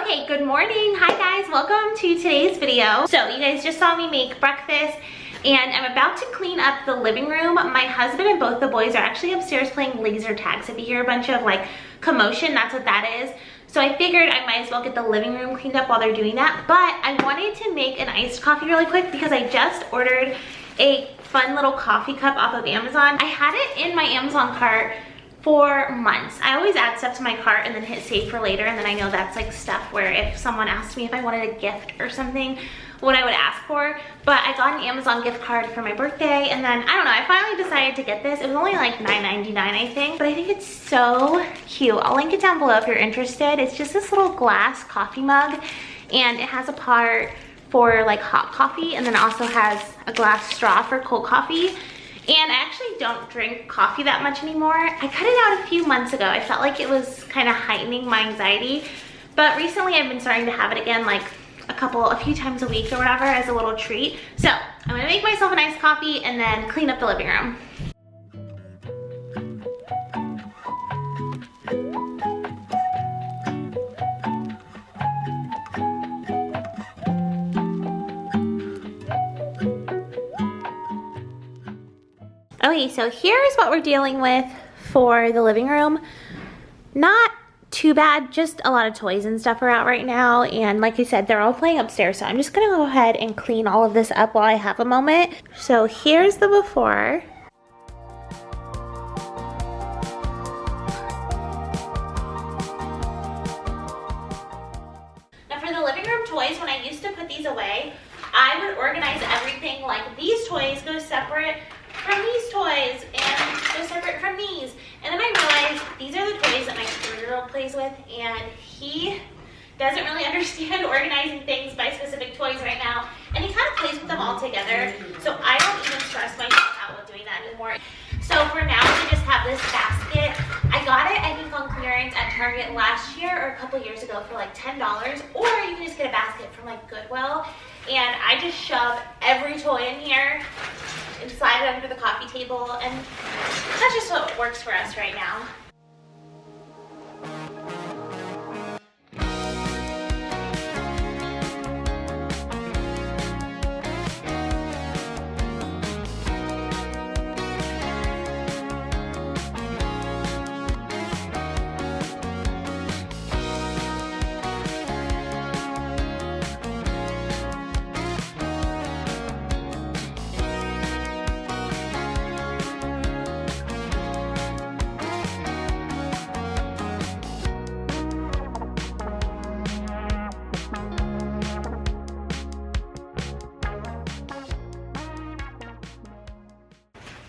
Okay, good morning. Hi guys, welcome to today's video. So you guys just saw me make breakfast and I'm about to clean up the living room. My husband and both the boys are actually upstairs playing laser tag. So if you hear a bunch of like commotion, that's what that is. So I figured I might as well get the living room cleaned up while they're doing that. But I wanted to make an iced coffee really quick because I just ordered a fun little coffee cup off of Amazon. I had it in my Amazon cart for months. I always add stuff to my cart and then hit save for later, and then I know that's like stuff where if someone asked me if I wanted a gift or something, what I would ask for. But I got an Amazon gift card for my birthday, and then I don't know, I finally decided to get this. It was only like $9.99 I think, but I think it's so cute. I'll link it down below if you're interested. It's just this little glass coffee mug, and it has a part for like hot coffee, and then it also has a glass straw for cold coffee. And I actually don't drink coffee that much anymore. I cut it out a few months ago. I felt like it was kind of heightening my anxiety. But recently I've been starting to have it again like a few times a week or whatever as a little treat. So I'm gonna make myself a nice coffee and then clean up the living room. Okay, so here's what we're dealing with for the living room. Not too bad, just a lot of toys and stuff are out right now, and like I said, they're all playing upstairs, so I'm just gonna go ahead and clean all of this up while I have a moment. So here's the before. Now for the living room toys, when I used to put these away, I would organize everything like these toys go separate from these toys and go separate from these. And then I realized these are the toys that my 3-year-old plays with, and he doesn't really understand organizing things by specific toys right now, and he kind of plays with them all together, so I don't even stress myself out with doing that anymore. So for now, we just have this basket. I got it, I think, on clearance at Target last year or a couple years ago for like $10, or you can just get a basket from like Goodwill, and I just shove every toy in here and slide it under the coffee table, and that's just what works for us right now.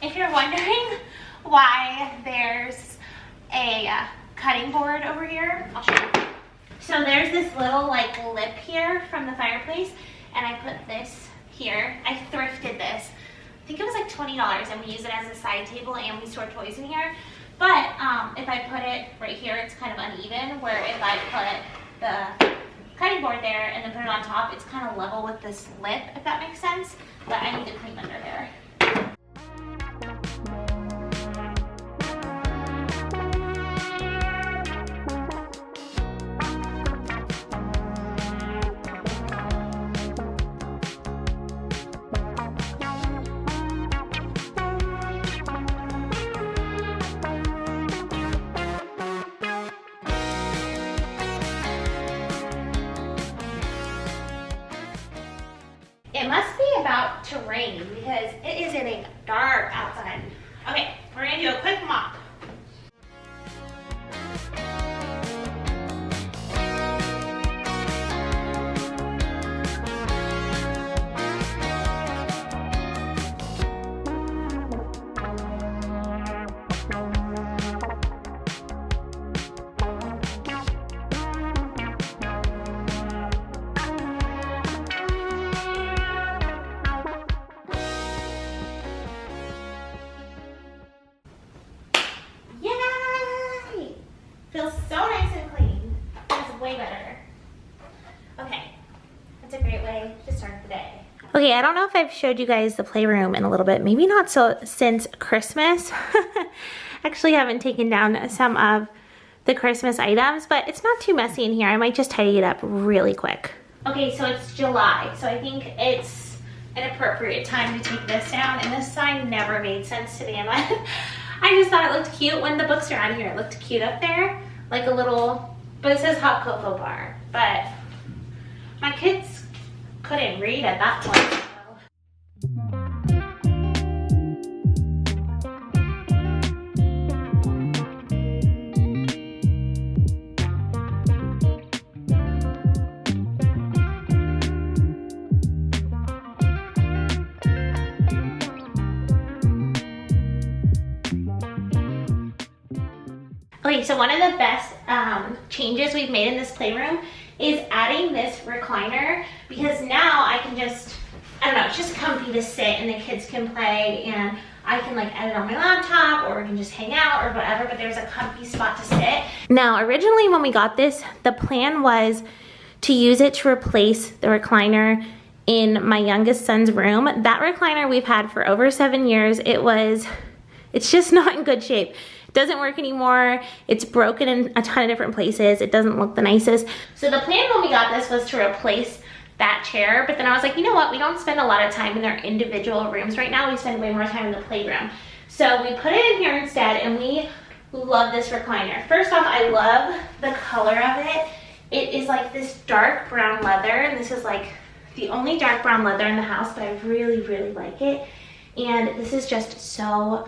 If you're wondering why there's a cutting board over here, I'll show you. So there's this little like lip here from the fireplace, and I put this here. I thrifted this. I think it was like $20, and we use it as a side table, and we store toys in here. But if I put it right here, it's kind of uneven, where if I put the cutting board there and then put it on top, it's kind of level with this lip, if that makes sense. But I need to clean under there. It must be about to rain because it is getting dark outside. Okay, we're gonna do a quick mop. Feels so nice and clean. Feels way better. Okay, that's a great way to start the day. Okay, I don't know if I've showed you guys the playroom in a little bit. Maybe not so since Christmas. Actually haven't taken down some of the Christmas items, but it's not too messy in here. I might just tidy it up really quick. Okay, so it's July, so I think it's an appropriate time to take this down, and this sign never made sense to me. I just thought it looked cute when the books are out of here. It looked cute up there, like a little, but it says hot cocoa bar, but my kids couldn't read at that point. So. Okay, so one of the best changes we've made in this playroom is adding this recliner, because now I can just, I don't know, it's just comfy to sit and the kids can play, and I can like edit on my laptop, or we can just hang out or whatever, but there's a comfy spot to sit. Now, originally when we got this, the plan was to use it to replace the recliner in my youngest son's room. That recliner we've had for over 7 years. It's just not in good shape. Doesn't work anymore. It's broken in a ton of different places. It doesn't look the nicest. So the plan when we got this was to replace that chair, but then I was like, you know what? We don't spend a lot of time in their individual rooms right now. We spend way more time in the playroom. So we put it in here instead, and we love this recliner. First off, I love the color of it. It is like this dark brown leather, and this is like the only dark brown leather in the house, but I really, really like it. And this is just so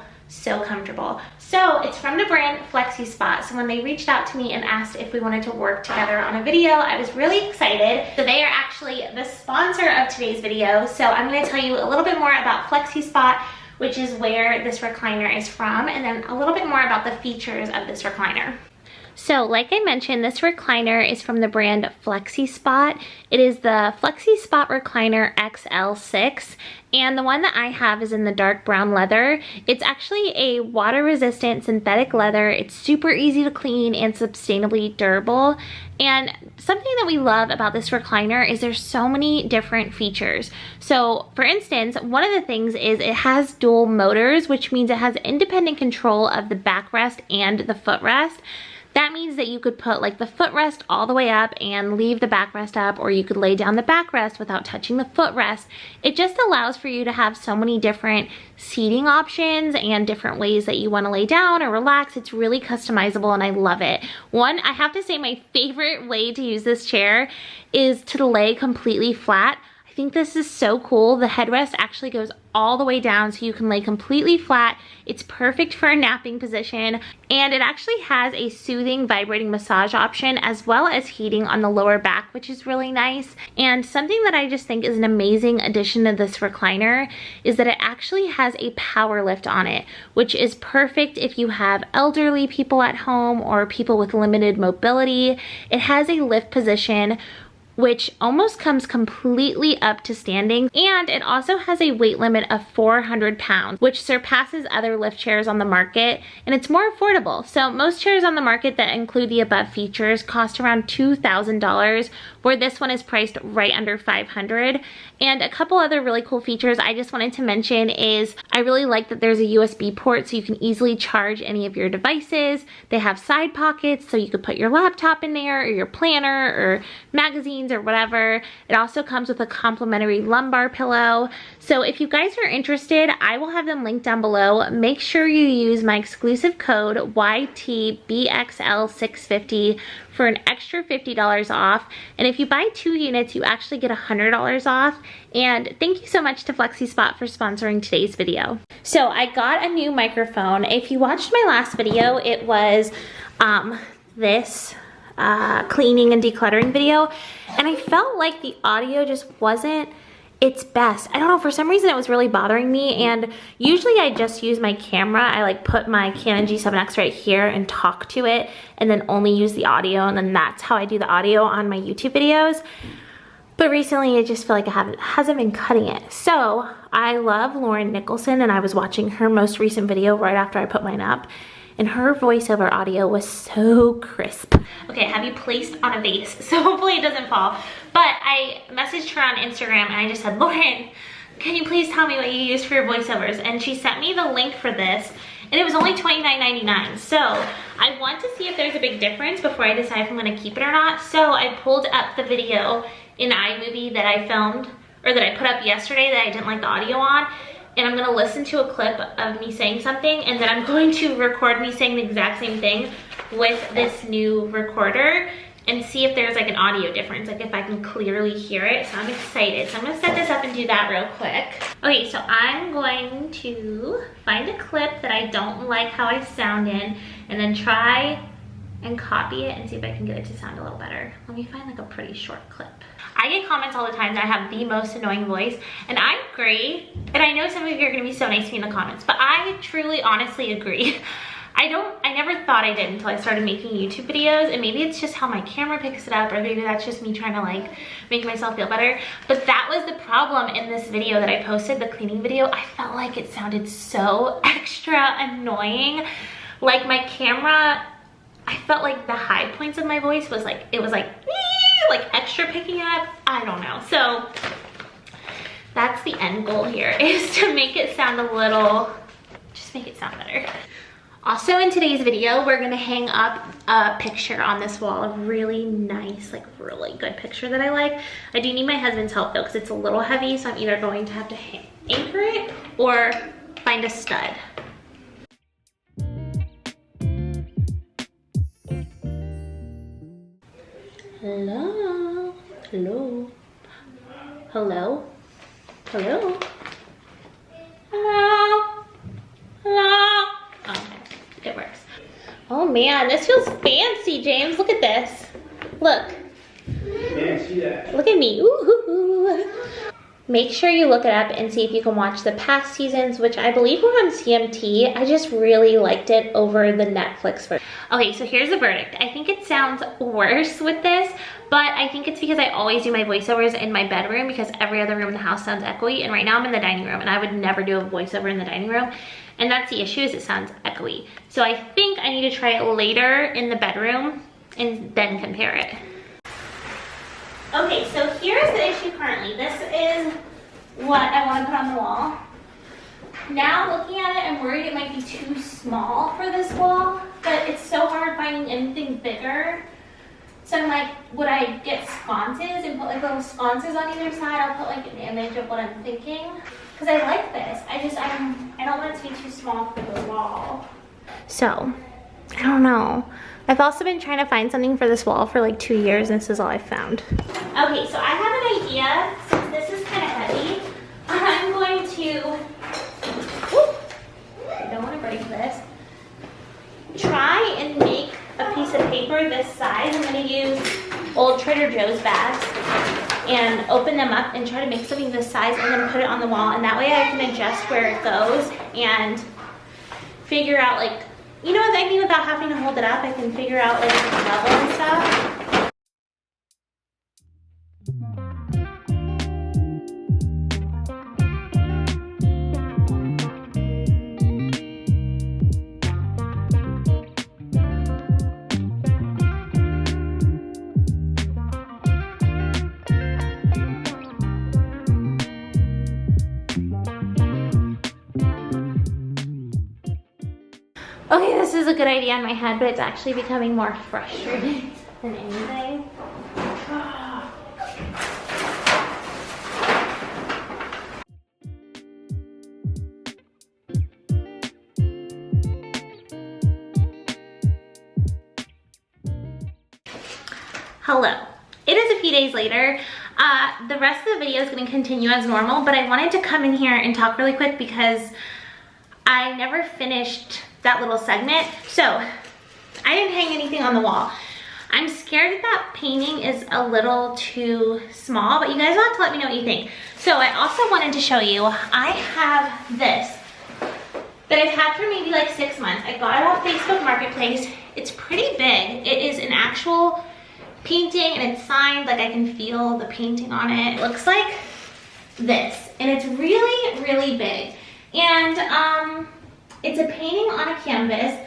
comfortable. So it's from the brand Flexi Spot. So when they reached out to me and asked if we wanted to work together on a video, I was really excited. So they are actually the sponsor of today's video. So I'm going to tell you a little bit more about Flexi Spot, which is where this recliner is from, and then a little bit more about the features of this recliner. So like I mentioned, this recliner is from the brand Flexi Spot. It is the Flexi Spot Recliner XL6, and the one that I have is in the dark brown leather. It's actually a water-resistant synthetic leather. It's super easy to clean and sustainably durable. And something that we love about this recliner is there's so many different features. So for instance, one of the things is it has dual motors, which means it has independent control of the backrest and the footrest. That means that you could put like the footrest all the way up and leave the backrest up, or you could lay down the backrest without touching the footrest. It just allows for you to have so many different seating options and different ways that you want to lay down or relax. It's really customizable, and I love it. One, I have to say my favorite way to use this chair is to lay completely flat. I think this is so cool. The headrest actually goes all the way down so you can lay completely flat. It's perfect for a napping position, and it actually has a soothing vibrating massage option as well as heating on the lower back, which is really nice. And something that I just think is an amazing addition to this recliner is that it actually has a power lift on it, which is perfect if you have elderly people at home or people with limited mobility. It has a lift position which almost comes completely up to standing, and it also has a weight limit of 400 pounds, which surpasses other lift chairs on the market, and it's more affordable. So most chairs on the market that include the above features cost around $2,000, where this one is priced right under $500. And a couple other really cool features I just wanted to mention is I really like that there's a USB port so you can easily charge any of your devices. They have side pockets so you could put your laptop in there, or your planner, or magazines, or whatever. It also comes with a complimentary lumbar pillow. So if you guys are interested, I will have them linked down below. Make sure you use my exclusive code YTBXL650 for an extra $50 off. And if you buy 2 units, you actually get $100 off. And thank you so much to Flexi Spot for sponsoring today's video. So I got a new microphone. If you watched my last video, it was this cleaning and decluttering video, and I felt like the audio just wasn't its best. I don't know, for some reason it was really bothering me, and usually I just use my camera. I like put my Canon G7X right here and talk to it, and then only use the audio, and then that's how I do the audio on my YouTube videos. But recently I just feel like it hasn't been cutting it. So I love Lauren Nicholson, and I was watching her most recent video right after I put mine up, and her voiceover audio was so crisp. Okay, I have you placed on a vase, so hopefully it doesn't fall. But I messaged her on Instagram and I just said, Lauren, can you please tell me what you use for your voiceovers? And she sent me the link for this, and it was only $29.99. So I want to see if there's a big difference before I decide if I'm gonna keep it or not. So I pulled up the video in iMovie that I filmed, or that I put up yesterday that I didn't like the audio on, and I'm gonna listen to a clip of me saying something, and then I'm going to record me saying the exact same thing with this new recorder and see if there's like an audio difference, like if I can clearly hear it. So I'm excited. So I'm gonna set this up and do that real quick. Okay, so I'm going to find a clip that I don't like how I sound in, and then try and copy it and see if I can get it to sound a little better. Let me find like a pretty short clip. I get comments all the time that I have the most annoying voice, and I agree. And I know some of you are gonna be so nice to me in the comments, but I truly, honestly agree. I never thought I did until I started making YouTube videos, and maybe it's just how my camera picks it up, or maybe that's just me trying to like make myself feel better. But that was the problem in this video that I posted, the cleaning video. I felt like it sounded so extra annoying. Like my camera, I felt like the high points of my voice was like, it was like extra picking up. I don't know. So that's the end goal here, is to make it sound a little, just make it sound better. Also in today's video, we're gonna hang up a picture on this wall, a really nice, like really good picture that I like. I do need my husband's help though, because it's a little heavy, so I'm either going to have to anchor it or find a stud. Hello, hello, hello, hello, hello, hello. Okay, it works. Oh man, this feels fancy, James. Look at this. Look. Yeah, see that. Look at me. Ooh. Make sure you look it up and see if you can watch the past seasons, which I believe were on CMT. I just really liked it over the Netflix version. Okay, so here's the verdict. I think it sounds worse with this, but I think it's because I always do my voiceovers in my bedroom, because every other room in the house sounds echoey, and right now I'm in the dining room, and I would never do a voiceover in the dining room, and that's the issue, is it sounds echoey. So I think I need to try it later in the bedroom and then compare it. Okay, so here's the issue currently. This is what I want to put on the wall. Now looking at it, I'm worried it might be too small for this wall, but it's so hard finding anything bigger. So I'm like, would I get sconces and put like little sconces on either side? I'll put like an image of what I'm thinking. Because I like this. I don't want it to be too small for the wall. So, I don't know. I've also been trying to find something for this wall for like 2 years, and this is all I've found. Okay, so I have an idea. Since this is kind of heavy, I'm going to, whoop, I don't want to break this, try and make a piece of paper this size. I'm going to use old Trader Joe's bags and open them up and try to make something this size and then put it on the wall, and that way I can adjust where it goes and figure out, like, you know what I mean, without having to hold it up, I can figure out like the level and stuff. Okay, this is a good idea in my head, but it's actually becoming more frustrating than anything. Hello. It is a few days later. The rest of the video is going to continue as normal, but I wanted to come in here and talk really quick because I never finished that little segment. So I didn't hang anything on the wall. I'm scared that painting is a little too small, but you guys will have to let me know what you think. So I also wanted to show you, I have this that I've had for maybe like 6 months. I got it off Facebook Marketplace. It's pretty big. It is an actual painting and it's signed, like I can feel the painting on it. It looks like this, and it's really, really big. And it's a painting on a canvas.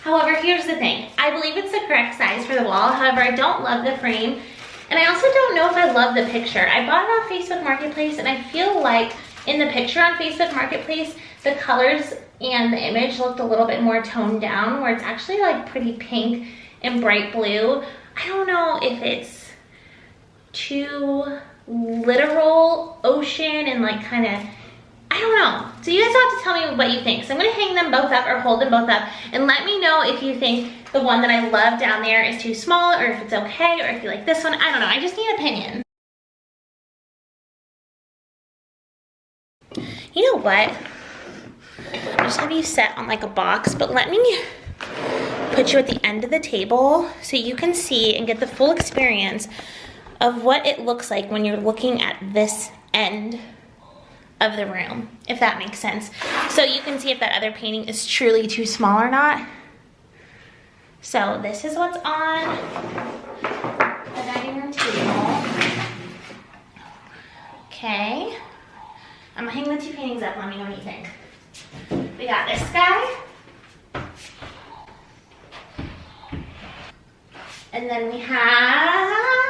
However, here's the thing. I believe it's the correct size for the wall. However, I don't love the frame. And I also don't know if I love the picture. I bought it off Facebook Marketplace, and I feel like in the picture on Facebook Marketplace, the colors and the image looked a little bit more toned down, where it's actually like pretty pink and bright blue. I don't know if it's too literal ocean and like kind of, I don't know. So you guys have to tell me what you think. So I'm gonna hang them both up or hold them both up and let me know if you think the one that I love down there is too small or if it's okay or if you like this one. I don't know, I just need an opinion. You know what? I'll just have you set on like a box, but let me put you at the end of the table so you can see and get the full experience of what it looks like when you're looking at this end of the room, if that makes sense. So you can see if that other painting is truly too small or not. So this is what's on the dining room table. Okay. I'm gonna hang the two paintings up, let me know what you think. We got this guy. And then we have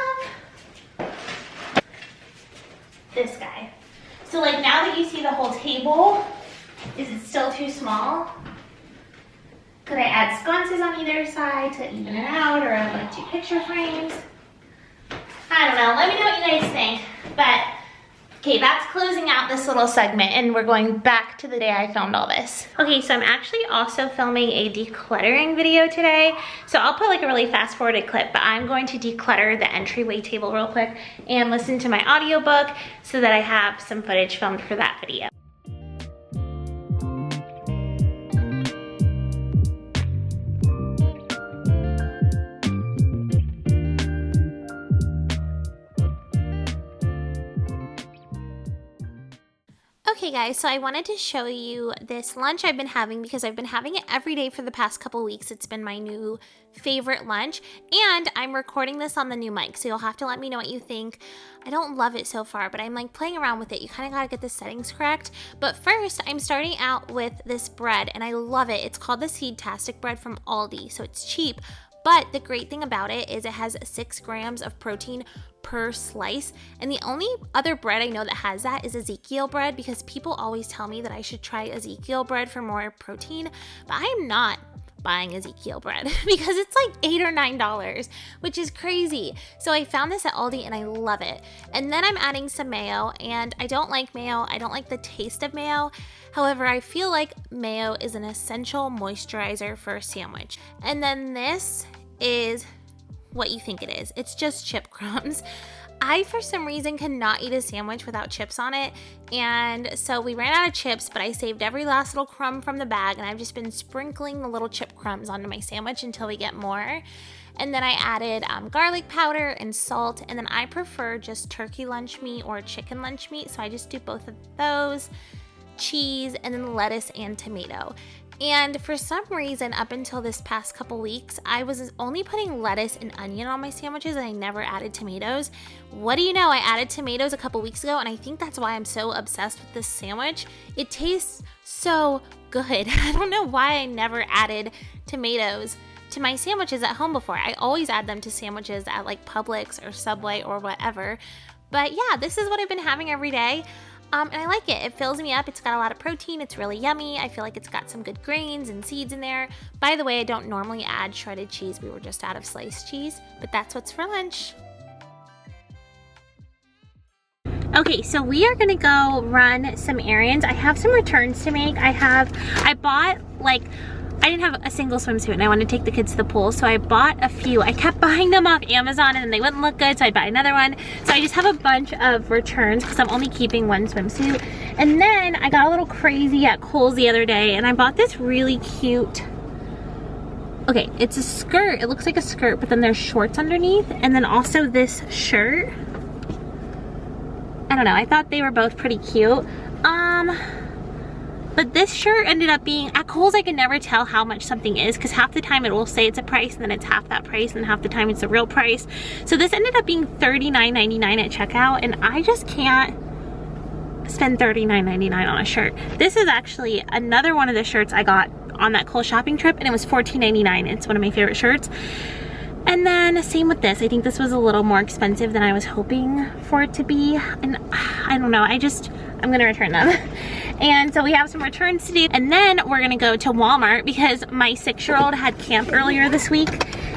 this guy. So like now that you see the whole table, is it still too small? Could I add sconces on either side to even it out, or like 2 picture frames? I don't know, let me know what you guys think. But okay, that's closing out this little segment and we're going back to the day I filmed all this. Okay, so I'm actually also filming a decluttering video today. So I'll put like a really fast forwarded clip, but I'm going to declutter the entryway table real quick and listen to my audiobook so that I have some footage filmed for that video. Okay guys, so I wanted to show you this lunch I've been having because I've been having it every day for the past couple weeks. It's been my new favorite lunch and I'm recording this on the new mic, so you'll have to let me know what you think. I don't love it so far, but I'm like playing around with it. You kind of got to get the settings correct. But first, I'm starting out with this bread and I love it. It's called the Seed-tastic bread from Aldi, so it's cheap. But the great thing about it is it has 6 grams of protein per slice. And the only other bread I know that has that is Ezekiel bread, because people always tell me that I should try Ezekiel bread for more protein, but I am not buying Ezekiel bread because it's like $8 or $9, which is crazy. So I found this at Aldi and I love it. And then I'm adding some mayo, and I don't like mayo. I don't like the taste of mayo. However, I feel like mayo is an essential moisturizer for a sandwich. And then this is what you think it is. It's just chip crumbs. I, for some reason, cannot eat a sandwich without chips on it, and so we ran out of chips, but I saved every last little crumb from the bag, and I've just been sprinkling the little chip crumbs onto my sandwich until we get more. And then I added garlic powder and salt, and then I prefer just turkey lunch meat or chicken lunch meat, so I just do both of those, cheese, and then lettuce and tomato. And for some reason, up until this past couple weeks, I was only putting lettuce and onion on my sandwiches and I never added tomatoes. What do you know? I added tomatoes a couple weeks ago, and I think that's why I'm so obsessed with this sandwich. It tastes so good. I don't know why I never added tomatoes to my sandwiches at home before. I always add them to sandwiches at like Publix or Subway or whatever. But yeah, this is what I've been having every day. And I like it. It fills me up. It's got a lot of protein. It's really yummy. I feel like it's got some good grains and seeds in there. By the way, I don't normally add shredded cheese. We were just out of sliced cheese, but that's what's for lunch. Okay, so we are gonna go run some errands. I have some returns to make. I bought I didn't have a single swimsuit and I wanted to take the kids to the pool, so I bought a few. I kept buying them off Amazon and then they wouldn't look good, so I'd buy another one. So I just have a bunch of returns because I'm only keeping one swimsuit. And then I got a little crazy at Kohl's the other day and I bought this really cute, okay, it's a skirt. It looks like a skirt, but then there's shorts underneath. And then also this shirt. I don't know, I thought they were both pretty cute. But this shirt ended up being, at Kohl's I can never tell how much something is because half the time it will say it's a price and then it's half that price and half the time it's the real price. So this ended up being $39.99 at checkout, and I just can't spend $39.99 on a shirt. This is actually another one of the shirts I got on that Kohl's shopping trip, and it was $14.99. It's one of my favorite shirts. And then same with this. I think this was a little more expensive than I was hoping for it to be. And I don't know, I I'm gonna return them. And so we have some returns to do, and then we're gonna go to Walmart because my 6-year-old had camp earlier this week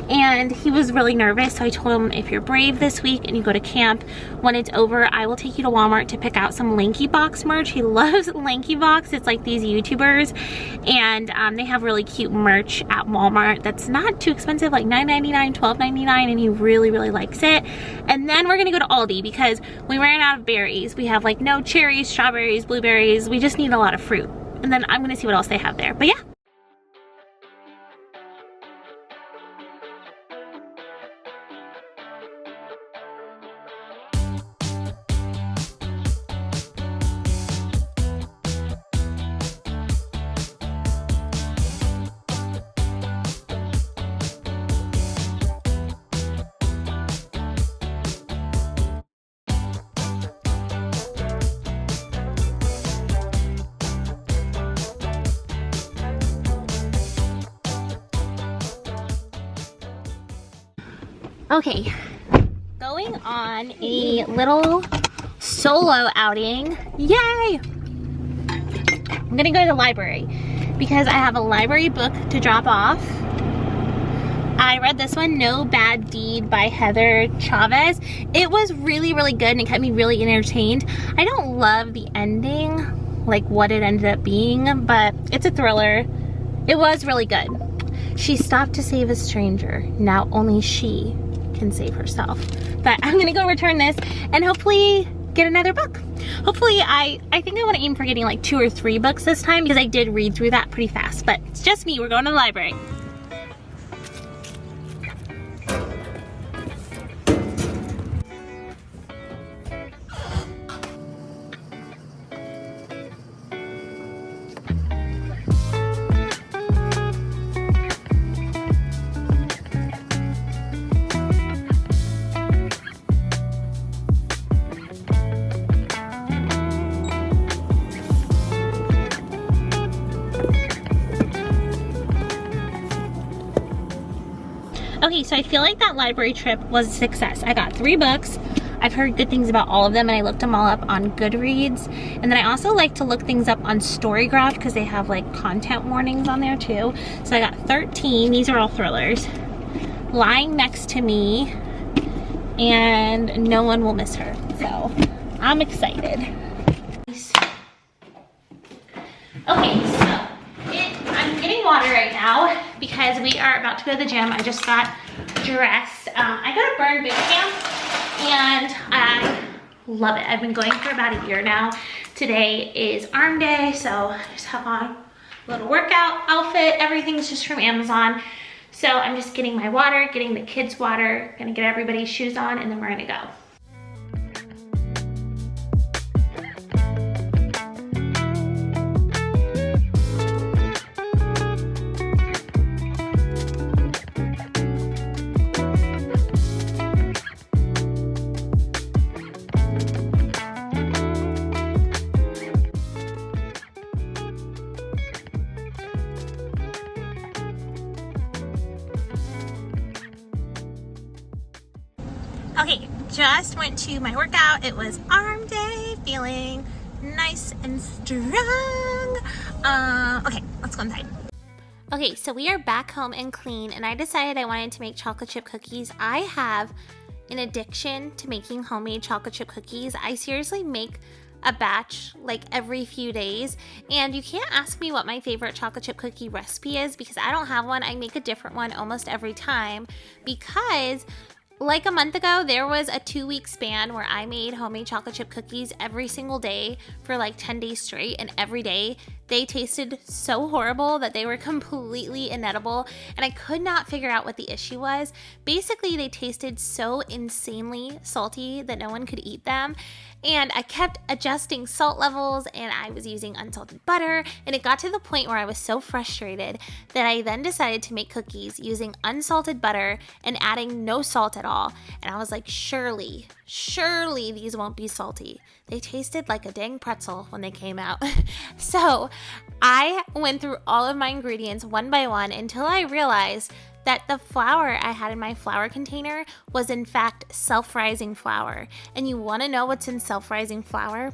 and he was really nervous. So I told him, if you're brave this week and you go to camp, when it's over, I will take you to Walmart to pick out some Lanky Box merch. He loves Lanky Box. It's like these YouTubers, and they have really cute merch at Walmart that's not too expensive, like $9.99, $12.99, and he really, really likes it. And then we're gonna go to Aldi because we ran out of berries. We have like no cherries, strawberries, blueberries. We just need a lot of fruit. And then I'm gonna see what else they have there. But yeah. Okay, going on a little solo outing. Yay! I'm gonna go to the library because I have a library book to drop off. I read this one, No Bad Deed by Heather Chavez. It was really, really good and it kept me really entertained. I don't love the ending, like what it ended up being, but it's a thriller. It was really good. She stopped to save a stranger. Now only she can save herself. But I'm gonna go return this and hopefully get another book. Hopefully, I think I want to aim for getting like 2 or 3 books this time because I did read through that pretty fast. But it's just me. We're going to the library. Okay, so I feel like that library trip was a success. I got 3 books. I've heard good things about all of them, and I looked them all up on Goodreads. And then I also like to look things up on Storygraph because they have like content warnings on there too. So I got 13. These are all thrillers. Lying Next to Me and No One Will Miss Her. So I'm excited. Okay, so I'm getting water right now because we are about to go to the gym. I just got dressed. I go to Burn Boot Camp and I love it. I've been going for about a year now. Today is arm day, so I just have on a little workout outfit. Everything's just from Amazon. So I'm just getting my water, getting the kids' water, gonna get everybody's shoes on, and then we're gonna go. Okay, just went to my workout. It was arm day, feeling nice and strong. Okay, let's go inside. Okay, so we are back home and clean, and I decided I wanted to make chocolate chip cookies. I have an addiction to making homemade chocolate chip cookies. I seriously make a batch like every few days, and you can't ask me what my favorite chocolate chip cookie recipe is because I don't have one. I make a different one almost every time because like a month ago, there was a 2-week span where I made homemade chocolate chip cookies every single day for like 10 days straight, and every day they tasted so horrible that they were completely inedible, and I could not figure out what the issue was. Basically, they tasted so insanely salty that no one could eat them, and I kept adjusting salt levels, and I was using unsalted butter, and it got to the point where I was so frustrated that I then decided to make cookies using unsalted butter and adding no salt at all. And I was like, surely these won't be salty. They tasted like a dang pretzel when they came out. So I went through all of my ingredients one by one until I realized that the flour I had in my flour container was in fact self-rising flour. And you wanna know what's in self-rising flour?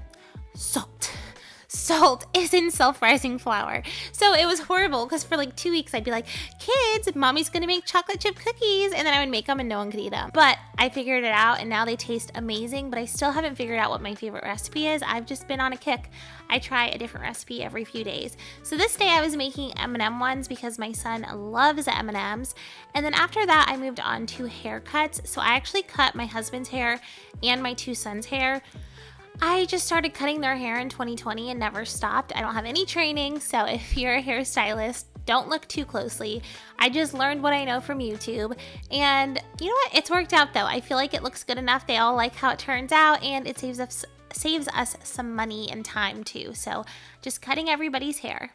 Salt is in self-rising flour. So it was horrible because for like 2 weeks I'd be like, kids, mommy's gonna make chocolate chip cookies, and then I would make them and no one could eat them. But I figured it out and now they taste amazing, but I still haven't figured out what my favorite recipe is. I've just been on a kick. I try a different recipe every few days. So this day I was making M&M ones because my son loves M&Ms. And then after that I moved on to haircuts. So I actually cut my husband's hair and my 2 sons' hair. I just started cutting their hair in 2020 and never stopped. I don't have any training, so if you're a hairstylist, don't look too closely. I just learned what I know from YouTube, and you know what? It's worked out though. I feel like it looks good enough. They all like how it turns out, and it saves us some money and time too. So just cutting everybody's hair.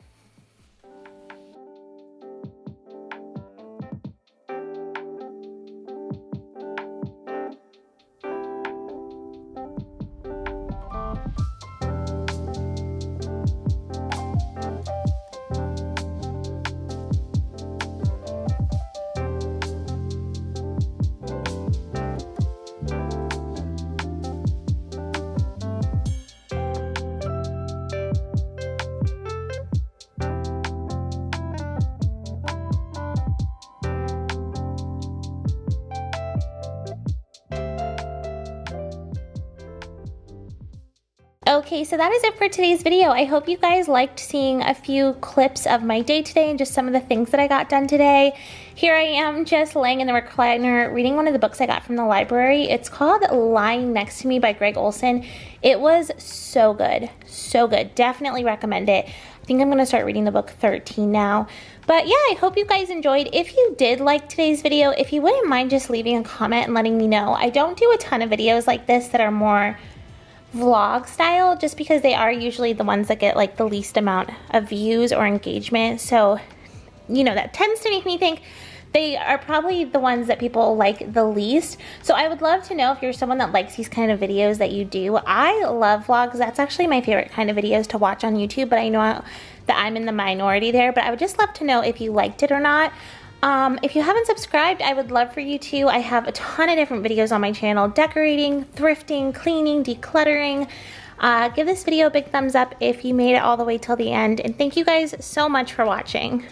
Okay, so that is it for today's video. I hope you guys liked seeing a few clips of my day today and just some of the things that I got done today. Here I am just laying in the recliner reading one of the books I got from the library. It's called Lying Next to Me by Greg Olson. It was so good, so good. Definitely recommend it. I think I'm going to start reading the book 13 now. But yeah, I hope you guys enjoyed. If you did like today's video, if you wouldn't mind just leaving a comment and letting me know. I don't do a ton of videos like this that are more vlog style, just because they are usually the ones that get like the least amount of views or engagement. So, you know, that tends to make me think they are probably the ones that people like the least. So I would love to know if you're someone that likes these kind of videos that you do. I love vlogs. That's actually my favorite kind of videos to watch on YouTube, but I know that I'm in the minority there. But I would just love to know if you liked it or not. If you haven't subscribed, I would love for you to. I have a ton of different videos on my channel: decorating, thrifting, cleaning, decluttering. Give this video a big thumbs up if you made it all the way till the end, and thank you guys so much for watching.